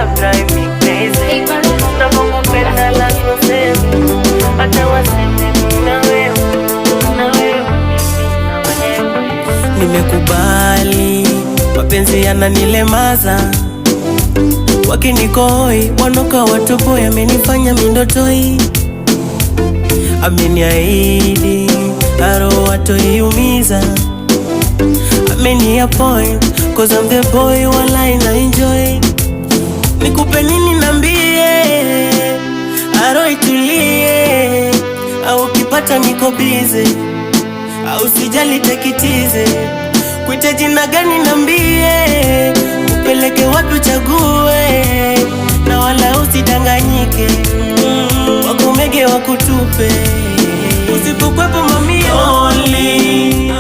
love drive me crazy. Nakukupenda lazima useme, hata waseme na wewe, na wewe, na wewe. Nimekubali, mapenzi yananilemaza. Wakinikoi, wanoka watupo yamenifanya mindotoi. Ameniahidi, haro watoiumiza. Ameniappoint, cause I'm the boy wala ina enjoy. Nikupe nini nambie, haro itulie. Au ukipata niko busy, au sijali tekitize. Kuite jina gani nambie, upeleke wapi uchague. Na wala usidanganyike, wakumege wakutupe. Usipokwepo mami only